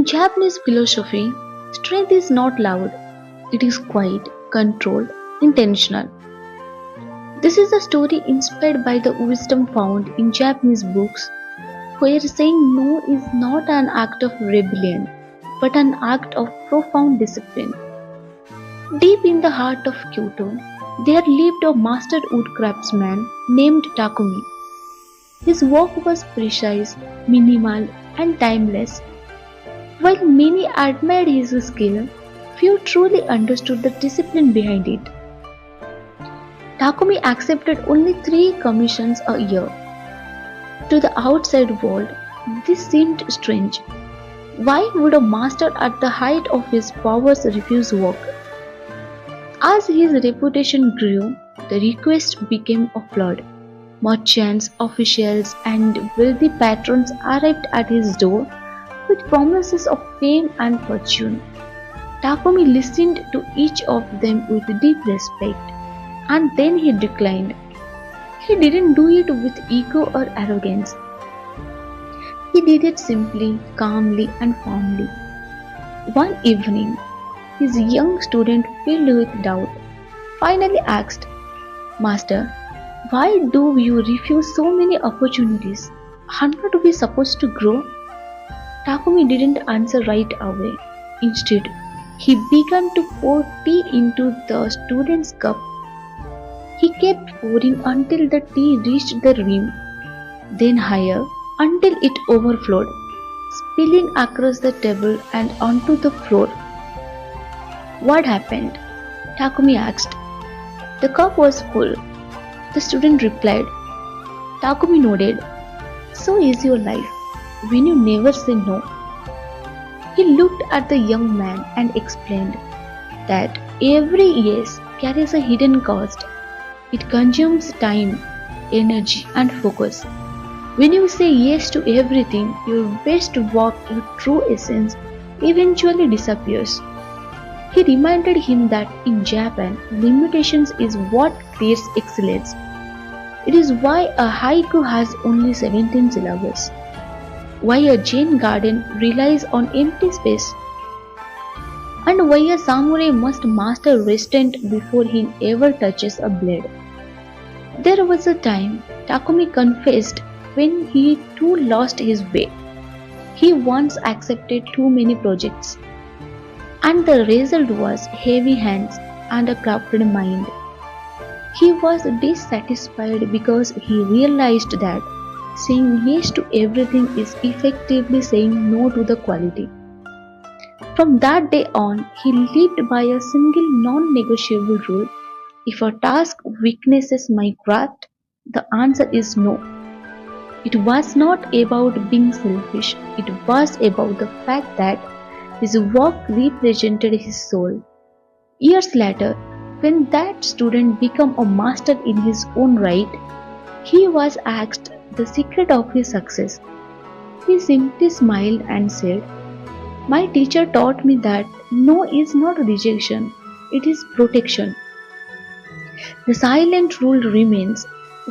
In Japanese philosophy, strength is not loud, it is quiet, controlled, intentional. This is a story inspired by the wisdom found in Japanese books, where saying no is not an act of rebellion, but an act of profound discipline. Deep in the heart of Kyoto, there lived a master wood craftsman named Takumi. His work was precise, minimal, and timeless. While many admired his skill, few truly understood the discipline behind it. Takumi accepted only 3 commissions a year. To the outside world, this seemed strange. Why would a master at the height of his powers refuse work? As his reputation grew, the request became a flood. Merchants, officials, and wealthy patrons arrived at his door with promises of fame and fortune. Takumi listened to each of them with deep respect, and then he declined. He didn't do it with ego or arrogance. He did it simply, calmly, and firmly. One evening, his young student, filled with doubt, finally asked, "Master, why do you refuse so many opportunities? Aren't we supposed to grow?" Takumi didn't answer right away. Instead, he began to pour tea into the student's cup. He kept pouring until the tea reached the rim, then higher until it overflowed, spilling across the table and onto the floor. "What happened?" Takumi asked. "The cup was full," the student replied. Takumi nodded. "So is your life, when you never say no." He looked at the young man and explained that every yes carries a hidden cost. It consumes time, energy, and focus. When you say yes to everything, your best work, your true essence, eventually disappears. He reminded him that in Japan, limitations is what creates excellence. It is why a haiku has only 17 syllables, why a Jain garden relies on empty space, and why a samurai must master restraint before he ever touches a blade. There was a time, Takumi confessed, when he too lost his way. He once accepted too many projects, and the result was heavy hands and a clouded mind. He was dissatisfied because he realized that saying yes to everything is effectively saying no to the quality. From that day on, he lived by a single non-negotiable rule: if a task weaknesses my craft, the answer is no. It was not about being selfish, it was about the fact that his work represented his soul. Years later, when that student became a master in his own right, he was asked the secret of his success. He simply smiled and said, "My teacher taught me that no is not rejection, it is protection." The silent rule remains: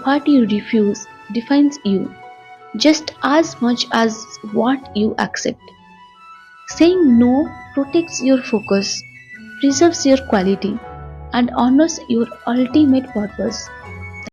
what you refuse defines you just as much as what you accept. Saying no protects your focus, preserves your quality, and honors your ultimate purpose.